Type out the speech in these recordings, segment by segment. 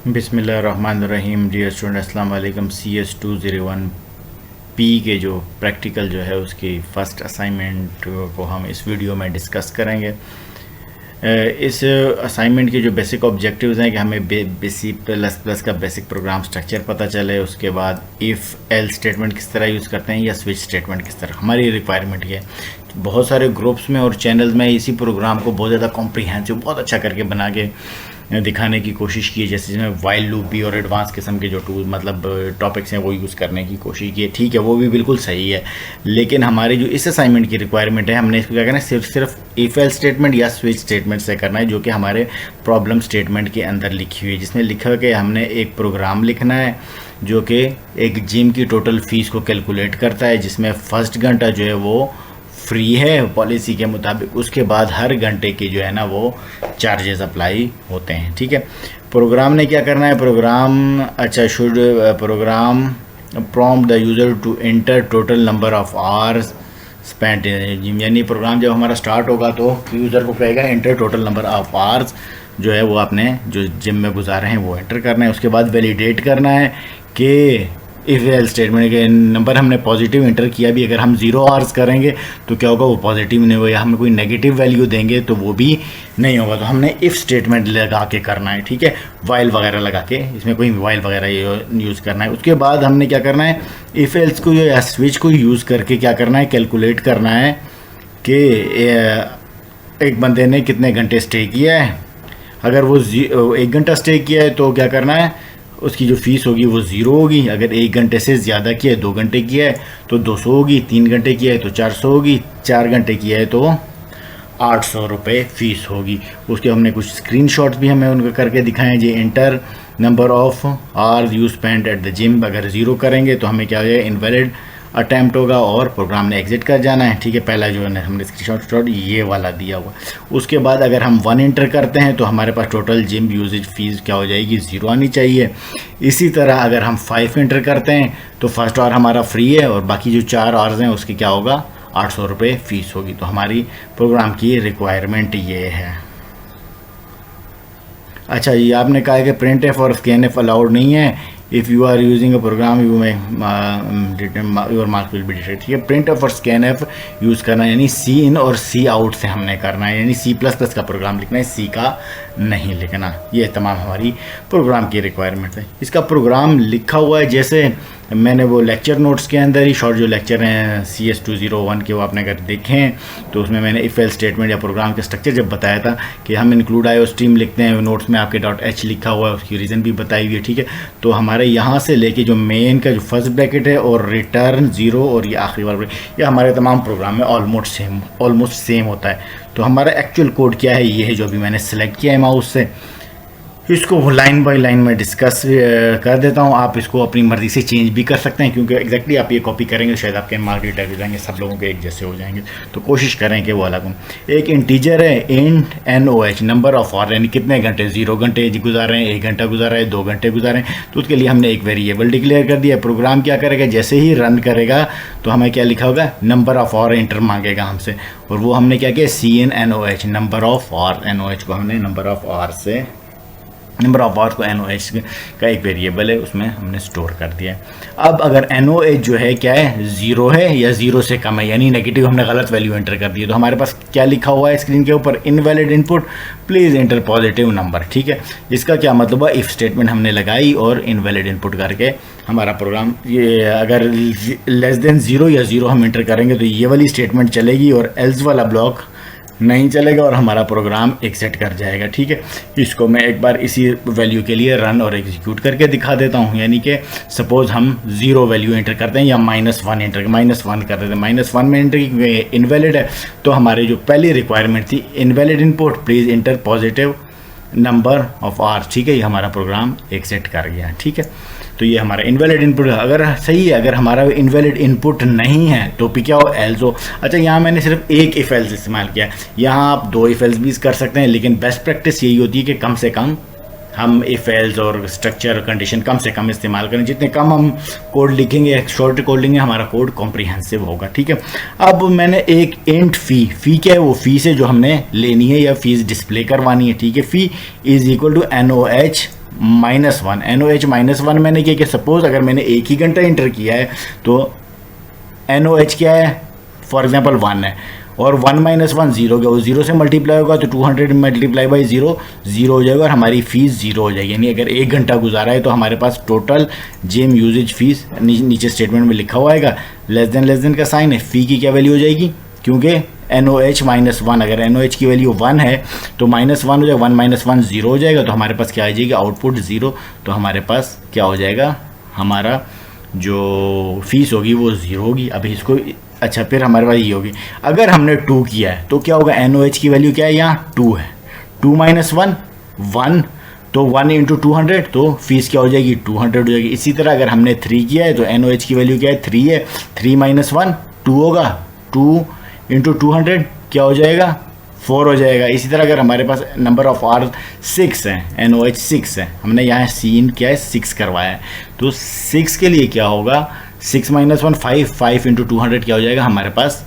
बिस्मिल्लाहिर्रहमानिर्रहीम। Dear student, अस्सलाम वालेकुम। CS201 पी के जो प्रैक्टिकल जो है उसकी फ़र्स्ट असाइनमेंट को हम इस वीडियो में डिस्कस करेंगे। इस असाइनमेंट के जो बेसिक ऑब्जेक्टिव्स हैं कि हमें C++ का बेसिक प्रोग्राम स्ट्रक्चर पता चले, उसके बाद इफ़ एल स्टेटमेंट किस तरह यूज़ करते हैं या स्विच स्टेटमेंट किस तरह। हमारी रिक्वायरमेंट ये बहुत सारे ग्रुप्स में और चैनल्स में इसी प्रोग्राम को बहुत ज़्यादा कॉम्प्रिहेंसिव बहुत अच्छा करके बना के दिखाने की कोशिश की है, जैसे जिसमें वाइल लूप भी और एडवांस किस्म के जो टूल मतलब टॉपिक्स हैं वो यूज़ करने की कोशिश की है। ठीक है, वो भी बिल्कुल सही है, लेकिन हमारी जो इस असाइनमेंट की रिक्वायरमेंट है हमने इसको क्या करना है, सिर्फ इफ एल स्टेटमेंट या स्विच स्टेटमेंट से करना है, जो कि हमारे प्रॉब्लम स्टेटमेंट के अंदर लिखी हुई है, जिसमें लिखा है कि हमने एक प्रोग्राम लिखना है जो कि एक जिम की टोटल फीस को कैलकुलेट करता है, जिसमें फर्स्ट घंटा जो है वो फ्री है पॉलिसी के मुताबिक, उसके बाद हर घंटे के जो है ना वो चार्जेस अप्लाई होते हैं। ठीक है, प्रोग्राम ने क्या करना है, program prompt the user to enter total number of hours spent in gym, यानी प्रोग्राम जब हमारा स्टार्ट होगा तो यूज़र को कहेगा enter total number of hours जो है वो आपने जो जिम में गुजारे हैं वो एंटर करना है। उसके बाद वैलिडेट करना है कि इफ एल स्टेटमेंट के नंबर हमने पॉजिटिव इंटर किया भी, अगर हम 0 आवर्स करेंगे तो क्या होगा, वो पॉजिटिव नहीं होगा, या हम कोई नेगेटिव वैल्यू देंगे तो वो भी नहीं होगा। तो हमने इफ़ स्टेटमेंट लगा के करना है। ठीक है, वाइल वगैरह लगा के, इसमें कोई वाइल वगैरह यूज़ करना है। उसके बाद हमने क्या करना है, इफ़ एल्स को या स्विच को यूज़ करके क्या करना है, कैलकुलेट करना है कि एक बंदे ने कितने घंटे स्टे किया है। अगर वो 1 घंटा स्टे किया है तो क्या करना है, उसकी जो फ़ीस होगी वो 0 होगी। अगर 1 घंटे से ज़्यादा किया है, 2 घंटे किया है तो 200 होगी, 3 घंटे किया है तो 400 होगी, 4 घंटे किया है तो 800 रुपये फ़ीस होगी। उसके हमने कुछ स्क्रीनशॉट्स भी हमें उनका करके दिखाएं। जी enter number of hours you spend at the gym, अगर 0 करेंगे तो हमें क्या हो जाएगा, इनवैलिड अटैम्प्ट होगा और प्रोग्राम ने एग्जिट कर जाना है। ठीक है, पहला जो है हमने स्क्रीनशॉट ये वाला दिया हुआ। उसके बाद अगर हम 1 एंटर करते हैं तो हमारे पास टोटल जिम यूजेज फीस क्या हो जाएगी, 0 आनी चाहिए। इसी तरह अगर हम 5 एंटर करते हैं तो फर्स्ट आवर हमारा फ्री है और बाकी जो 4 आवर्स हैं उसकी क्या होगा, 800 रुपये फ़ीस होगी। तो हमारी प्रोग्राम की रिक्वायरमेंट ये है। अच्छा, ये आपने कहा है कि प्रिंट एफ और स्कैन एफ अलाउड नहीं है। If you are using a program you में your marks will be detected. ठीक है, प्रिंट एफ और स्कैन एफ यूज़ करना है, यानी सी इन और सी आउट से हमने करना है, यानी C++ का प्रोग्राम लिखना है, सी का नहीं लिखना। ये तमाम हमारी प्रोग्राम की रिक्वायरमेंट है। इसका प्रोग्राम लिखा हुआ है जैसे मैंने वो लेक्चर नोट्स के अंदर ही शॉर्ट जो लेक्चर हैं CS201 के वो आपने अगर देखें तो उसमें मैंने इफ एल स्टेटमेंट या प्रोग्राम के स्ट्रक्चर जब बताया था कि हम इंक्लूड आयो स्ट्रीम लिखते हैं, नोट्स में आपके .h लिखा हुआ है, उसकी रीज़न भी बताई हुई है। ठीक है, तो हमारे यहाँ से लेके जो मेन का जो फर्स्ट ब्रैकेट है और रिटर्न 0 और ये आखिरी वाला ब्रैकेट, ये हमारे तमाम प्रोग्राम में ऑलमोस्ट सेम होता है। तो हमारा एक्चुअल कोड क्या है, ये है जो अभी मैंने सेलेक्ट किया है माउस से। इसको लाइन बाय लाइन में डिस्कस कर देता हूँ। आप इसको अपनी मर्ज़ी से चेंज भी कर सकते हैं, क्योंकि एग्जैक्टली आप ये कॉपी करेंगे शायद आपके मार्क डेटा हो जाएंगे, सब लोगों के एक जैसे हो जाएंगे। तो कोशिश करें कि वो अलग हो। एक इंटीजर है int NOH, number of hour, यानी कितने घंटे, 0 घंटे गुजारे हैं, 1 घंटा गुजारा है, 2 घंटे गुजारे हैं, तो उसके लिए हमने एक वेरिएबल डिक्लेयर कर दिया। प्रोग्राम क्या करेगा, जैसे ही रन करेगा तो हमें क्या लिखा होगा, नंबर ऑफ आवर इंटर मांगेगा हमसे, और वो हमने क्या किया, CNOH, number of hour, NOH को हमने नंबर ऑफ आवर से, नंबर ऑफ आवर्स को NOH का एक वेरिएबल है उसमें हमने स्टोर कर दिया है। अब अगर NOH जो है क्या है, 0 है या 0 से कम है, यानी नेगेटिव हमने गलत वैल्यू एंटर कर दी है, तो हमारे पास क्या लिखा हुआ है स्क्रीन के ऊपर, invalid input please enter positive number. ठीक है, इसका क्या मतलब है, इफ़ स्टेटमेंट हमने लगाई और इनवैलिड इनपुट करके हमारा प्रोग्राम, ये अगर लेस देन 0 या 0 हम एंटर करेंगे तो ये वाली स्टेटमेंट चलेगी और एल्स वाला ब्लॉक नहीं चलेगा और हमारा प्रोग्राम एग्जिट कर जाएगा। ठीक है, इसको मैं एक बार इसी वैल्यू के लिए रन और एग्जीक्यूट करके दिखा देता हूँ। यानी कि सपोज़ हम 0 वैल्यू एंटर करते हैं या -1 एंटर, -1 कर देते हैं, -1 में एंटर इनवैलिड है, तो हमारी जो पहली रिक्वायरमेंट थी invalid input please enter positive number of hours. ठीक है, ये हमारा प्रोग्राम एग्जिट कर गया। ठीक है, तो ये हमारा इनवैलिड इनपुट अगर सही है, अगर हमारा इनवैलिड इनपुट नहीं है तो भी क्या हो, एल्स हो। अच्छा, यहाँ मैंने सिर्फ एक इफ एल्स इस्तेमाल किया, यहाँ आप 2 इफ एल्स भी कर सकते हैं, लेकिन बेस्ट प्रैक्टिस यही होती है कि कम से कम हम इफ एल्स और स्ट्रक्चर कंडीशन कम से कम इस्तेमाल करें। जितने कम हम कोड लिखेंगे, शॉर्ट कोड लिखेंगे, हमारा कोड कॉम्प्रिहेंसिव होगा। ठीक है, अब मैंने एक इंट फ़ी क्या है, वो फ़ी से जो हमने लेनी है या फीस डिस्प्ले करवानी है। ठीक है, phi is equal to NOH -1, NOH -1 मैंने किया कि सपोज अगर मैंने 1 ही घंटा इंटर किया है तो NOH क्या है, फॉर एग्जांपल 1 है, और 1 - 1 0 गया, वो 0 से मल्टीप्लाई होगा तो 200 मल्टीप्लाई बाई 0 0 हो जाएगा और हमारी फ़ीस 0 हो जाएगी। यानी अगर 1 घंटा गुजारा है तो हमारे पास टोटल जिम यूजेज फ़ीस नीचे स्टेटमेंट में लिखा हुआ आएगा, लेस देन का साइन है, फ़ी की क्या वैल्यू हो जाएगी, क्योंकि NOH -1, अगर NOH की वैल्यू 1 है तो -1 हो जाएगा, 1 - 1 0 हो जाएगा, तो हमारे पास क्या आ जाएगी, आउटपुट 0, तो हमारे पास क्या हो जाएगा, हमारा जो फीस होगी वो 0 होगी। अभी इसको अच्छा, फिर हमारे पास ये होगी, अगर हमने 2 किया है तो क्या होगा, NOH की वैल्यू क्या है, यहाँ 2 है, 2 - 1 1, तो 1 × 200, तो फीस क्या हो जाएगी, 200 हो जाएगी। इसी तरह अगर हमने 3 किया है तो NOH की वैल्यू क्या है, 3 है, 3 - 1 2 होगा, 2 × 200 क्या हो जाएगा, 4 हो जाएगा। इसी तरह अगर हमारे पास नंबर ऑफ आर 6 है, NOH 6 है, हमने यहाँ सीन क्या है 6 करवाया है, तो 6 के लिए क्या होगा, 6 - 1 5, 5 × 200 क्या हो जाएगा, हमारे पास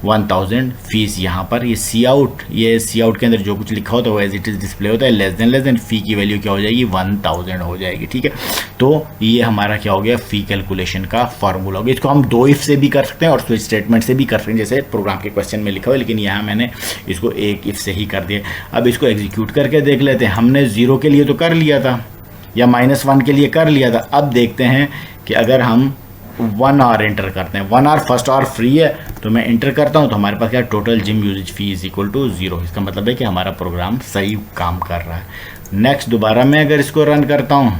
1000 फीस। यहाँ पर ये सी आउट के अंदर जो कुछ लिखा होता है वो एज इट इज़ डिस्प्ले होता है, लेस देन फ़ी की वैल्यू क्या हो जाएगी, 1000 हो जाएगी। ठीक है, तो ये हमारा क्या हो गया, फ़ी कैलकुलेशन का फार्मूला हो गया। इसको हम 2 इफ़ से भी कर सकते हैं और स्विच स्टेटमेंट से भी कर सकते हैं, जैसे प्रोग्राम के क्वेश्चन में लिखा हुआ है, लेकिन यहाँ मैंने इसको 1 इफ़ से ही कर दिया। अब इसको एग्जीक्यूट करके देख लेते हैं। हमने 0 के लिए तो कर लिया था या -1 के लिए कर लिया था, अब देखते हैं कि अगर हम 1 आवर एंटर करते हैं, 1 आवर फर्स्ट आवर फ्री है तो मैं एंटर करता हूं, तो हमारे पास क्या, total gym usage fee is equal to 0। इसका मतलब है कि हमारा प्रोग्राम सही काम कर रहा है। नेक्स्ट दोबारा मैं अगर इसको रन करता हूं,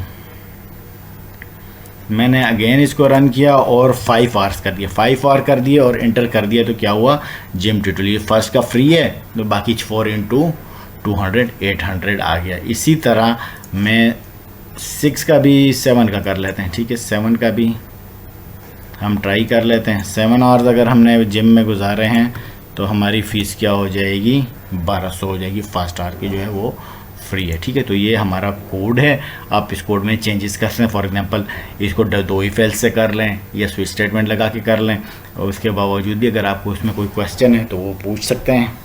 मैंने अगेन इसको रन किया और 5 आवर्स कर दिया, 5 आवर कर दिए और एंटर कर दिया, तो क्या हुआ, जिम ट्यूटोरियल ये फर्स्ट का फ्री है तो बाकी 4 × 200 800 आ गया। इसी तरह मैं 6 का भी 7 का कर लेते हैं। ठीक है, 7 का भी हम ट्राई कर लेते हैं। 7 आवर्स अगर हमने जिम में गुजारे हैं तो हमारी फ़ीस क्या हो जाएगी, 1200 हो जाएगी। फर्स्ट आवर की जो है वो फ्री है। ठीक है, तो ये हमारा कोड है। आप इस कोड में चेंजेस कर सकते हैं, फॉर एग्जांपल इसको 2 इफ एल्स से कर लें या स्विच स्टेटमेंट लगा के कर लें, और उसके बावजूद भी अगर आपको इसमें कोई क्वेश्चन है तो वो पूछ सकते हैं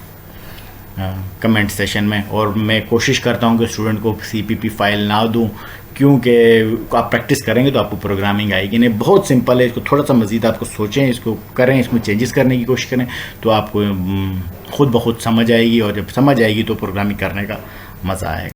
कमेंट सेशन में। और मैं कोशिश करता हूँ कि स्टूडेंट को CPP फाइल ना दूँ, क्योंकि आप प्रैक्टिस करेंगे तो आपको प्रोग्रामिंग आएगी नहीं। बहुत सिंपल है, इसको थोड़ा सा मज़ीद आपको सोचें, इसको करें, इसमें चेंजेस करने की कोशिश करें तो आपको खुद ब खुद समझ आएगी, और जब समझ आएगी तो प्रोग्रामिंग करने का मज़ा आएगा।